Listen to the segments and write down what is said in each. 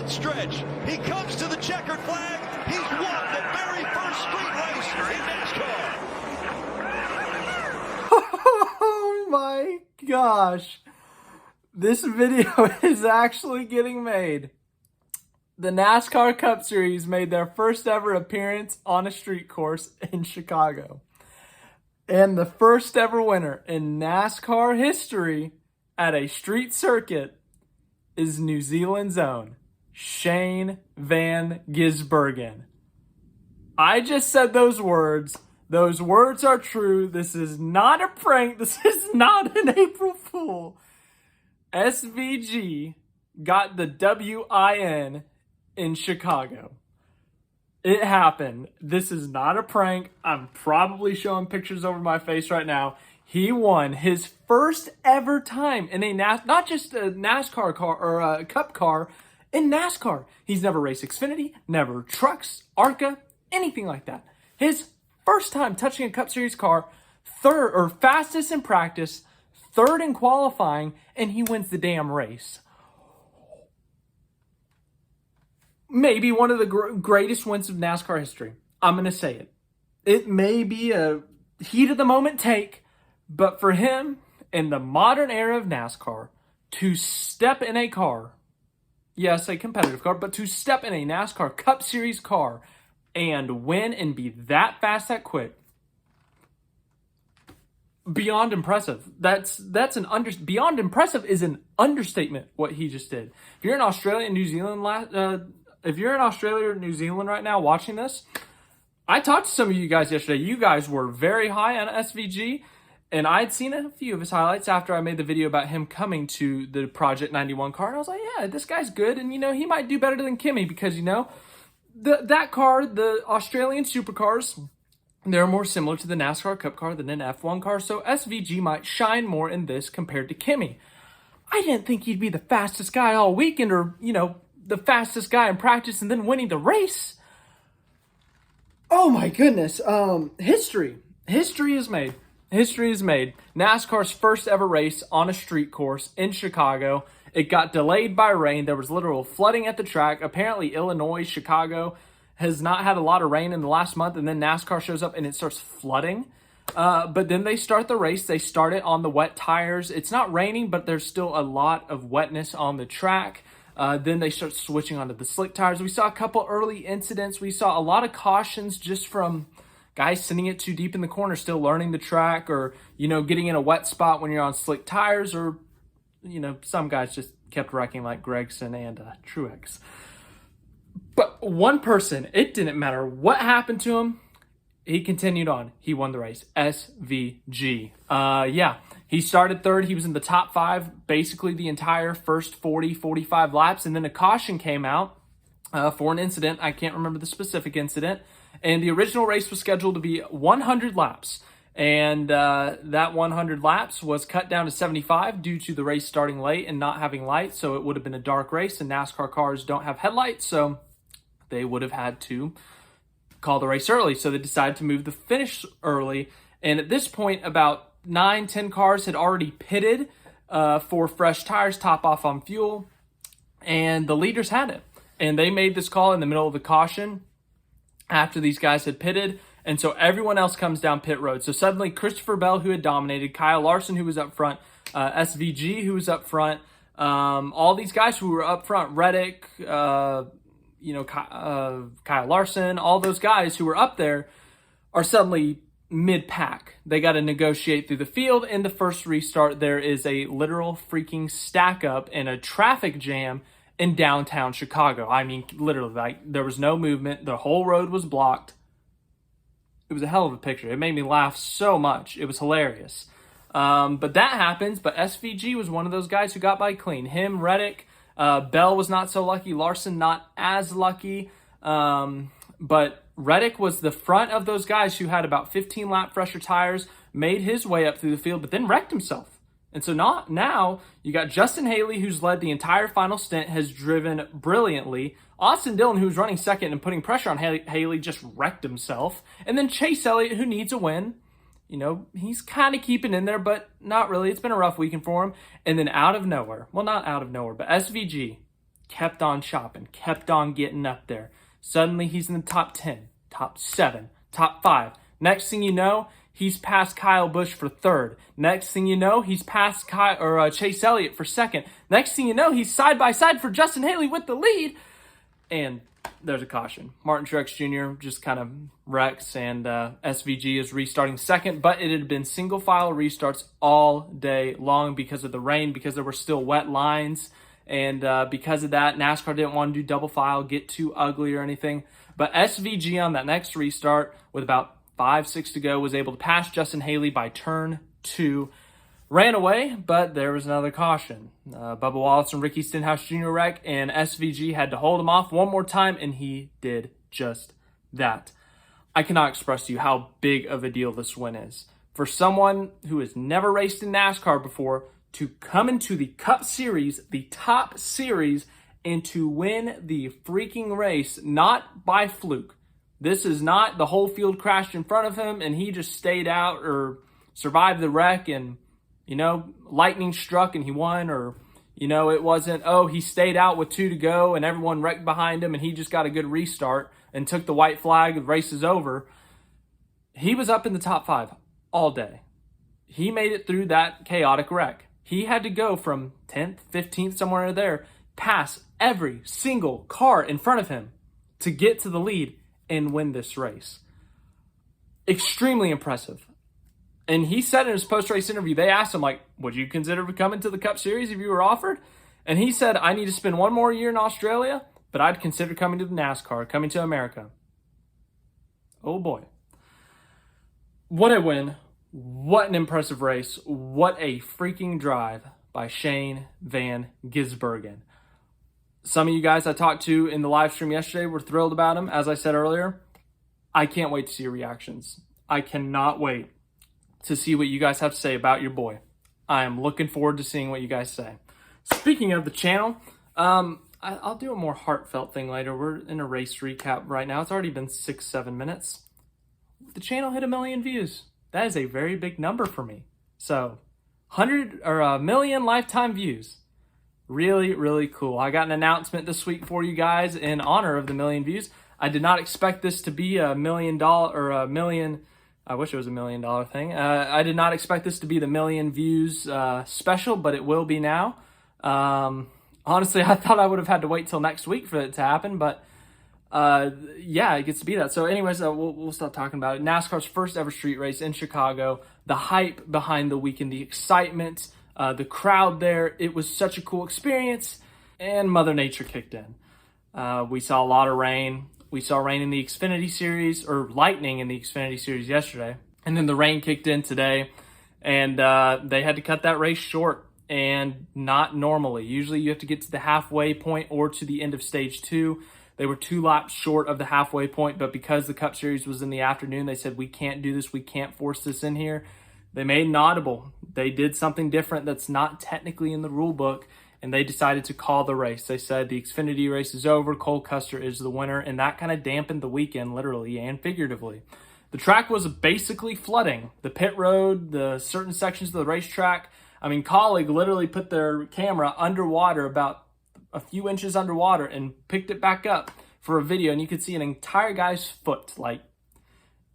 stretch. He comes to the checkered flag. He's won the very first street race in NASCAR. Oh my gosh. This video is actually getting made. The NASCAR Cup Series made their first ever appearance on a street course in Chicago. And the first ever winner in NASCAR history at a street circuit is New Zealand's own Shane van Gisbergen. I just said those words. Those words are true. This is not a prank. This is not an April Fool. SVG got the WIN in Chicago. It happened. This is not a prank. I'm probably showing pictures over my face right now. He won his first ever time in a not just a NASCAR car or a Cup car, in NASCAR. He's never raced Xfinity, never trucks, ARCA, anything like that. His first time touching a Cup Series car, third or fastest in practice, third in qualifying, and he wins the damn race. Maybe one of the greatest wins of NASCAR history. I'm going to say it. It may be a heat of the moment take, but for him, in the modern era of NASCAR, to step in a car, yes, a competitive car, but to step in a NASCAR Cup Series car and win and be that fast, that quick, beyond impressive. Beyond impressive is an understatement. What he just did. If you're in Australia and New Zealand, right now watching this, I talked to some of you guys yesterday. You guys were very high on SVG, and I'd seen a few of his highlights after I made the video about him coming to the Project 91 car, and I was like, yeah, this guy's good, and he might do better than Kimi because that car, the Australian supercars, they're more similar to the NASCAR Cup car than an F1 car, so SVG might shine more in this compared to Kimi. I didn't think he'd be the fastest guy all weekend or, the fastest guy in practice and then winning the race. Oh my goodness. History is made. History is made. NASCAR's first ever race on a street course in Chicago. It got delayed by rain. There was literal flooding at the track. Apparently Illinois, Chicago has not had a lot of rain in the last month, and then NASCAR shows up and it starts flooding. But then they start the race. They start it on the wet tires. It's not raining, but there's still a lot of wetness on the track. Then they start switching onto the slick tires. We saw a couple early incidents. We saw a lot of cautions just from guys sending it too deep in the corner, still learning the track, or, getting in a wet spot when you're on slick tires, or, some guys just kept wrecking like Gregson and Truex. But one person, it didn't matter what happened to him. He continued on. He won the race. SVG. He started third. He was in the top 5 basically the entire first 40, 45 laps. And then a caution came out for an incident. I can't remember the specific incident. And the original race was scheduled to be 100 laps. And that 100 laps was cut down to 75 due to the race starting late and not having lights. So it would have been a dark race, and NASCAR cars don't have headlights. So they would have had to call the race early. So they decided to move the finish early. And at this point, about 9-10 cars had already pitted for fresh tires, top off on fuel, and the leaders had it. And they made this call in the middle of the caution after these guys had pitted, and so everyone else comes down pit road. So suddenly Christopher Bell, who had dominated, Kyle Larson, who was up front, SVG, who was up front, all these guys who were up front, Reddick, Kyle Larson, all those guys who were up there are suddenly mid-pack. They got to negotiate through the field. In the first restart, there is a literal freaking stack up and a traffic jam in downtown Chicago. I mean, literally, there was no movement. The whole road was blocked. It was a hell of a picture. It made me laugh so much. It was hilarious. But that happens. But SVG was one of those guys who got by clean. Him, Reddick, Bell was not so lucky. Larson not as lucky. But Reddick was the front of those guys who had about 15 lap fresher tires, made his way up through the field, but then wrecked himself. And so now you got Justin Haley, who's led the entire final stint, has driven brilliantly. Austin Dillon, who's running second and putting pressure on Haley, just wrecked himself. And then Chase Elliott, who needs a win. He's kind of keeping in there, but not really. It's been a rough weekend for him. And then out of nowhere, well, not out of nowhere, but SVG kept on chopping, kept on getting up there. Suddenly he's in the top 10, top 7, top 5. Next thing you know, he's past Kyle Busch for third. Next thing you know, he's past Chase Elliott for second. Next thing you know, he's side by side for Justin Haley with the lead. And there's a caution. Martin Truex Jr. just kind of wrecks, and SVG is restarting second. But it had been single file restarts all day long because of the rain, because there were still wet lines. And because of that, NASCAR didn't want to do double file, get too ugly or anything. But SVG on that next restart with about 5-6 to go was able to pass Justin Haley by turn 2. Ran away, but there was another caution. Bubba Wallace and Ricky Stenhouse Jr. wreck, and SVG had to hold him off one more time, and he did just that. I cannot express to you how big of a deal this win is. For someone who has never raced in NASCAR before to come into the Cup Series, the top series, and to win the freaking race, not by fluke. This is not the whole field crashed in front of him and he just stayed out or survived the wreck and, lightning struck and he won, or, it wasn't, he stayed out with 2 to go and everyone wrecked behind him and he just got a good restart and took the white flag, the race is over. He was up in the top 5 all day. He made it through that chaotic wreck. He had to go from 10th, 15th, somewhere there, pass every single car in front of him to get to the lead and win this race. Extremely impressive. And he said in his post-race interview, they asked him, would you consider coming to the Cup Series if you were offered? And he said, I need to spend one more year in Australia, but I'd consider coming to the NASCAR, coming to America. Oh boy. What a win. What an impressive race. What a freaking drive by Shane Van Gisbergen. Some of you guys I talked to in the live stream yesterday were thrilled about him. As I said earlier, I can't wait to see your reactions. I cannot wait to see what you guys have to say about your boy. I am looking forward to seeing what you guys say. Speaking of the channel, I'll do a more heartfelt thing later. We're in a race recap right now. It's already been 6-7 minutes. The channel hit 1 million views. That is a very big number for me. So 1 million lifetime views. Really, really cool. I got an announcement this week for you guys in honor of the 1 million views. I did not expect this to be $1 million or $1 million. I wish it was $1 million thing. I did not expect this to be the 1 million views special, but it will be now. Honestly, I thought I would have had to wait till next week for it to happen, but yeah, it gets to be that. So anyways, we'll stop talking about it. NASCAR's first ever street race in Chicago, the hype behind the weekend, the excitement, the crowd there. It was such a cool experience, and Mother Nature kicked in. We saw a lot of rain. We saw rain in the Xfinity Series, or lightning in the Xfinity Series yesterday. And then the rain kicked in today, and they had to cut that race short, and not normally. Usually you have to get to the halfway point or to the end of stage 2. They were 2 laps short of the halfway point, but because the Cup Series was in the afternoon, they said, we can't do this. We can't force this in here. They made an audible. They did something different that's not technically in the rule book, and they decided to call the race. They said the Xfinity race is over, Cole Custer is the winner, and that kind of dampened the weekend, literally and figuratively. The track was basically flooding. The pit road, the certain sections of the racetrack. I mean, Colleague literally put their camera underwater, about a few inches underwater, and picked it back up for a video, and you could see an entire guy's foot.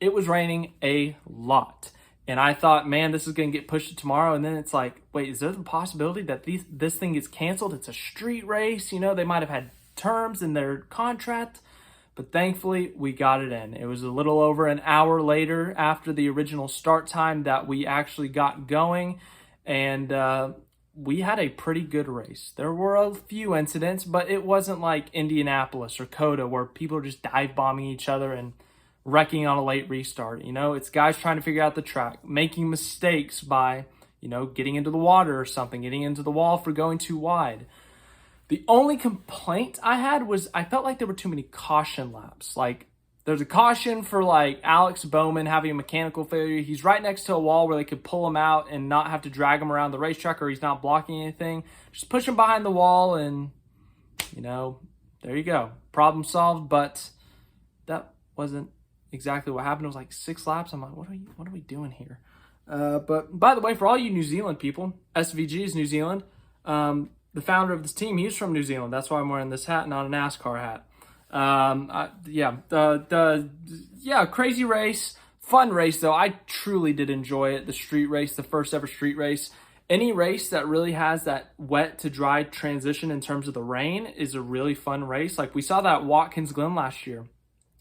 It was raining a lot. And I thought, man, this is going to get pushed to tomorrow. And then it's like, wait, is there the possibility that this thing gets canceled? It's a street race. They might have had terms in their contract. But thankfully, we got it in. It was a little over an hour later after the original start time that we actually got going. And we had a pretty good race. There were a few incidents, but it wasn't like Indianapolis or COTA where people are just dive bombing each other and wrecking on a late restart. It's guys trying to figure out the track, making mistakes by, getting into the water or something, getting into the wall for going too wide. The only complaint I had was I felt like there were too many caution laps. There's a caution for Alex Bowman having a mechanical failure. He's right next to a wall where they could pull him out and not have to drag him around the racetrack, or he's not blocking anything. Just push him behind the wall and, there you go. Problem solved, but that wasn't exactly what happened. It was 6 laps. I'm like, what are we doing here? But by the way, for all you New Zealand people, SVG is New Zealand. the founder of this team, he's from New Zealand. That's why I'm wearing this hat, not a NASCAR hat. Crazy race, fun race though. I truly did enjoy it. The street race, the first ever street race. Any race that really has that wet to dry transition in terms of the rain is a really fun race. Like we saw that at Watkins Glen last year.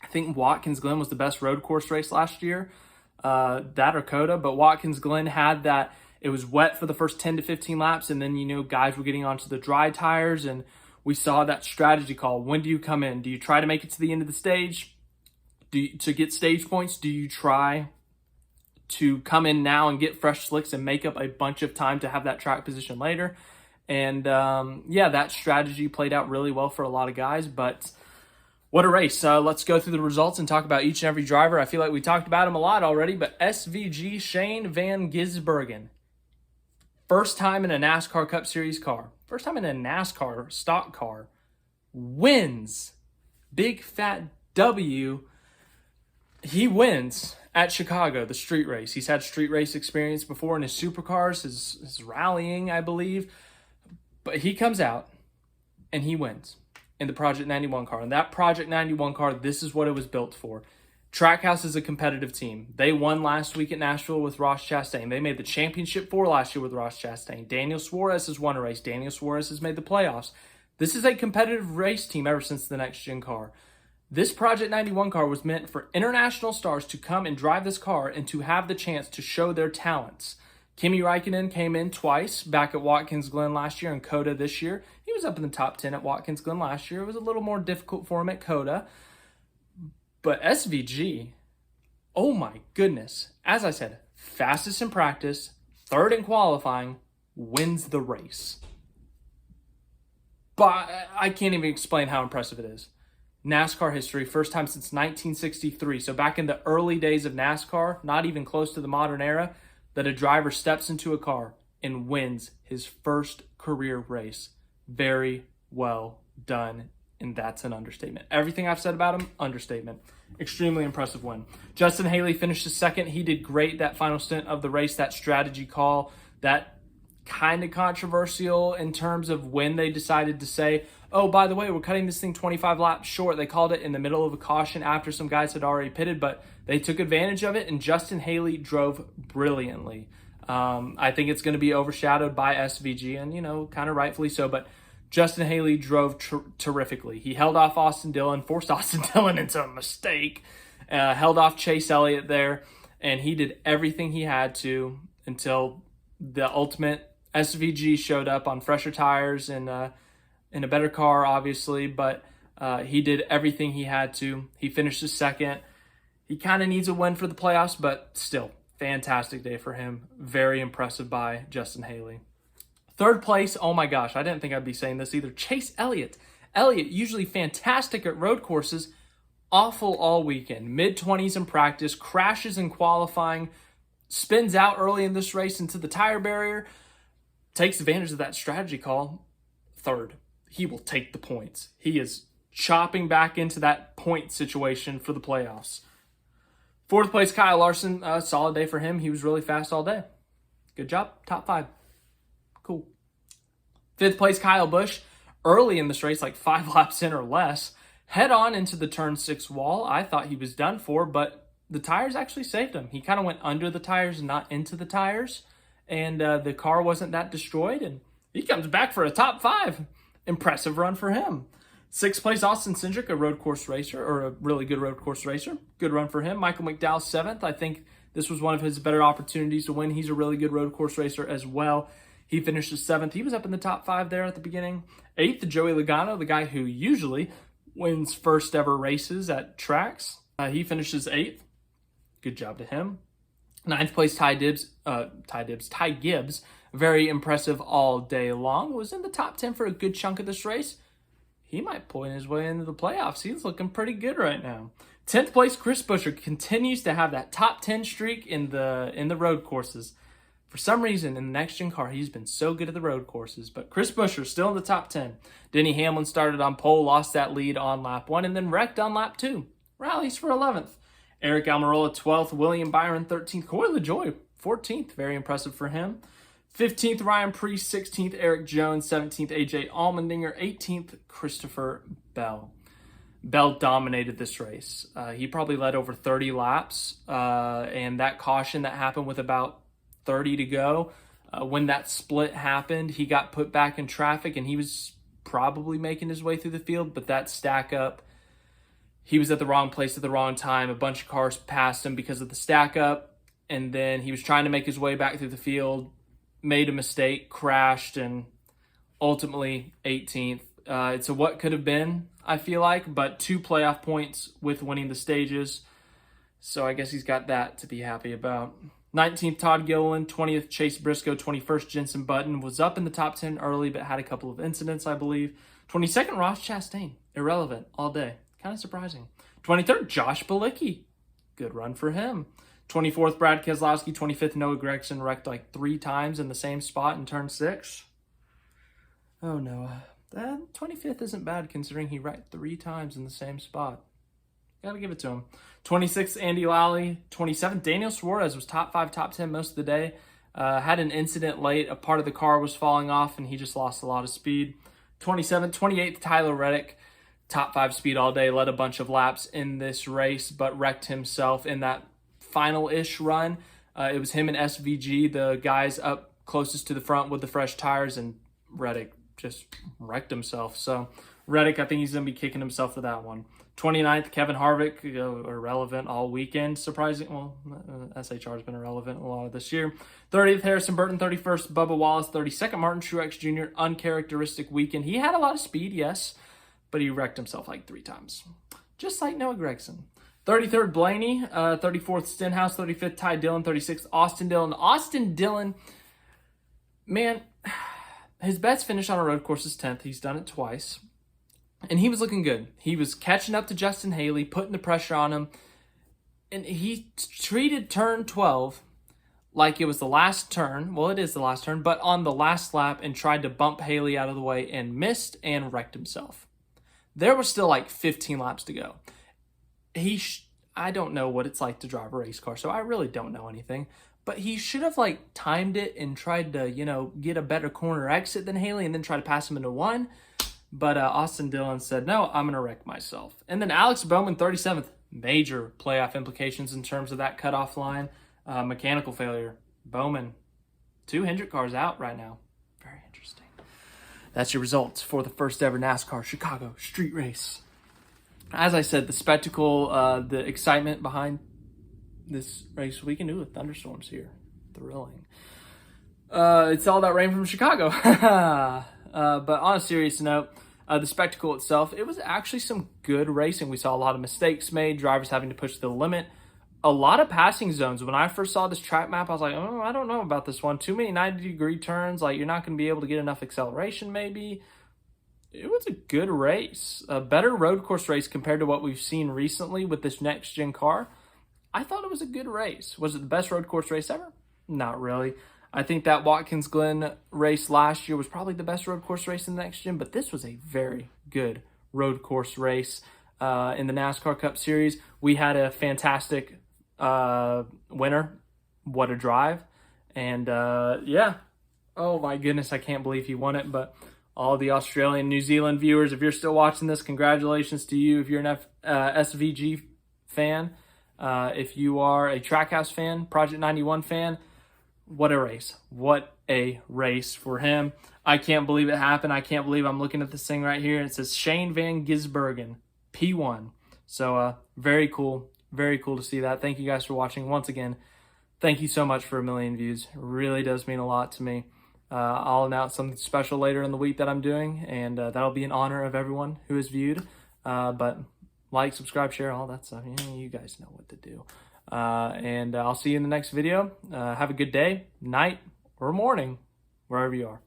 I think Watkins Glen was the best road course race last year, that or Coda, but Watkins Glen had that. It was wet for the first 10 to 15 laps, and then, guys were getting onto the dry tires, and we saw that strategy call. When do you come in? Do you try to make it to the end of the stage to get stage points? Do you try to come in now and get fresh slicks and make up a bunch of time to have that track position later? And that strategy played out really well for a lot of guys, but what a race. Let's go through the results and talk about each and every driver. I feel like we talked about him a lot already, but SVG Shane van Gisbergen. First time in a NASCAR Cup Series car. First time in a NASCAR stock car. Wins. Big fat W. He wins at Chicago, the street race. He's had street race experience before in his supercars, his rallying, I believe. But he comes out and he wins in the Project 91 car. And that Project 91 car, this is what it was built for. Trackhouse is a competitive team. They won last week at Nashville with Ross Chastain. They made the championship 4 last year with Ross Chastain. Daniel Suarez has won a race. Daniel Suarez has made the playoffs. This is a competitive race team ever since the next gen car. This Project 91 car was meant for international stars to come and drive this car and to have the chance to show their talents. Kimi Räikkönen came in twice back at Watkins Glen last year and Coda this year. He was up in the top 10 at Watkins Glen last year. It was a little more difficult for him at Coda. But SVG, oh my goodness. As I said, fastest in practice, third in qualifying, wins the race. But I can't even explain how impressive it is. NASCAR history, first time since 1963. So back in the early days of NASCAR, not even close to the modern era, that a driver steps into a car and wins his first career race. Very well done. And that's an understatement. Everything I've said about him, understatement. Extremely impressive win. Justin Haley finished second. He did great that final stint of the race, that strategy call, that kind of controversial in terms of when they decided to say, oh, by the way, we're cutting this thing 25 laps short. They called it in the middle of a caution after some guys had already pitted, but they took advantage of it, and Justin Haley drove brilliantly. I think it's going to be overshadowed by SVG, and, kind of rightfully so, but Justin Haley drove terrifically. He held off Austin Dillon, forced Austin Dillon into a mistake, held off Chase Elliott there, and he did everything he had to until the ultimate SVG showed up on fresher tires and in a better car, obviously, but he did everything he had to. He finished second. He kind of needs a win for the playoffs, but still, fantastic day for him. Very impressive by Justin Haley. Third place, oh my gosh, I didn't think I'd be saying this either. Chase Elliott. Elliott, usually fantastic at road courses, awful all weekend. Mid-20s in practice, crashes in qualifying, spins out early in this race into the tire barrier, takes advantage of that strategy call. Third, he will take the points. He is chopping back into that point situation for the playoffs. Fourth place, Kyle Larson, solid day for him. He was really fast all day. Good job, top 5. Cool. Fifth place, Kyle Busch, early in this race, like 5 laps in or less, head on into the turn 6 wall. I thought he was done for, but the tires actually saved him. He kind of went under the tires, not into the tires, and the car wasn't that destroyed, and he comes back for a top 5. Impressive run for him. Sixth place, Austin Cindric, a road course racer, or a really good road course racer. Good run for him. Michael McDowell, 7th. I think this was one of his better opportunities to win. He's a really good road course racer as well. He finished 7th. He was up in the top 5 there at the beginning. 8th, Joey Logano, the guy who usually wins first ever races at tracks. He finishes 8th. Good job to him. 9th place, Ty Gibbs. Very impressive all day long. Was in the top 10 for a good chunk of this race. He might point his way into the playoffs. He's looking pretty good right now. 10th place, Chris Buescher continues to have that top 10 streak in the road courses. For some reason, in the next-gen car, he's been so good at the road courses. But Chris Buescher still in the top 10. Denny Hamlin started on pole, lost that lead on lap 1, and then wrecked on lap 2. Rallies for 11th. Eric Almirola, 12th. William Byron, 13th. Corey LaJoie, 14th. Very impressive for him. 15th, Ryan Preece. 16th, Eric Jones. 17th, AJ Allmendinger. 18th, Christopher Bell. Bell dominated this race. He probably led over 30 laps, and that caution that happened with about 30 to go, when that split happened, he got put back in traffic, and he was probably making his way through the field, but that stack up, he was at the wrong place at the wrong time. A bunch of cars passed him because of the stack up, and then he was trying to make his way back through the field, made a mistake, crashed, and ultimately 18th. It's a what could have been, I feel like, but 2 playoff points with winning the stages. So I guess he's got that to be happy about. 19th, Todd Gilliland. 20th, Chase Briscoe. 21st, Jenson Button. Was up in the top 10 early, but had a couple of incidents, I believe. 22nd, Ross Chastain. Irrelevant all day. Kind of surprising. 23rd, Josh Bilicki. Good run for him. 24th, Brad Keselowski. 25th, Noah Gragson. Wrecked like 3 times in the same spot in turn 6. Oh, Noah. That 25th isn't bad considering he wrecked 3 times in the same spot. Gotta give it to him. 26th, Andy Lally. 27th, Daniel Suarez was top 5, top 10 most of the day. Had an incident late. A part of the car was falling off, and he just lost a lot of speed. 27th, 28th, Tyler Reddick. Top 5 speed all day. Led a bunch of laps in this race, but wrecked himself in that final-ish run. It was him and SVG, the guys up closest to the front with the fresh tires, and Reddick just wrecked himself. So Reddick, I think he's going to be kicking himself for that one. 29th, Kevin Harvick, irrelevant all weekend. Surprising. Well, SHR has been irrelevant a lot of this year. 30th, Harrison Burton. 31st, Bubba Wallace. 32nd, Martin Truex Jr. Uncharacteristic weekend. He had a lot of speed, yes, but he wrecked himself like 3 times. Just like Noah Gragson. 33rd, Blaney. 34th, Stenhouse. 35th, Ty Dillon. 36th, Austin Dillon. Austin Dillon, man, his best finish on a road course is 10th. He's done it twice. And he was looking good. He was catching up to Justin Haley, putting the pressure on him. And he treated turn 12 like it was the last turn. Well, it is the last turn, but on the last lap, and tried to bump Haley out of the way and missed and wrecked himself. There was still like 15 laps to go. I don't know what it's like to drive a race car, so I really don't know anything. But he should have like timed it and tried to, get a better corner exit than Haley and then try to pass him into one. But Austin Dillon said, no, I'm going to wreck myself. And then Alex Bowman, 37th, major playoff implications in terms of that cutoff line. Mechanical failure. Bowman, 2 Hendrick cars out right now. Very interesting. That's your results for the first ever NASCAR Chicago street race. As I said, the spectacle, the excitement behind this race, we can do with thunderstorms here. Thrilling. It's all that rain from Chicago. But on a serious note, the spectacle itself, it was actually some good racing. We saw a lot of mistakes made, drivers having to push the limit. A lot of passing zones. When I first saw this track map, I was like, oh, I don't know about this one. Too many 90-degree turns. Like, you're not going to be able to get enough acceleration, maybe. It was a good race. A better road course race compared to what we've seen recently with this next-gen car. I thought it was a good race. Was it the best road course race ever? Not really. I think that Watkins Glen race last year was probably the best road course race in the next gen, but this was a very good road course race in the NASCAR Cup Series. We had a fantastic winner. What a drive. And yeah, oh my goodness, I can't believe he won it. But all the Australian, New Zealand viewers, if you're still watching this, congratulations to you. If you're an SVG fan, if you are a Trackhouse fan, Project 91 fan, what a race. What a race for him. I can't believe it happened. I can't believe I'm looking at this thing right here. It says Shane Van Gisbergen, P1. So very cool. Very cool to see that. Thank you guys for watching. Once again, thank you so much for 1 million views. It really does mean a lot to me. I'll announce something special later in the week that I'm doing, and that'll be in honor of everyone who has viewed. But like, subscribe, share, all that stuff. You guys know what to do. And I'll see you in the next video. Have a good day, night, or morning, wherever you are.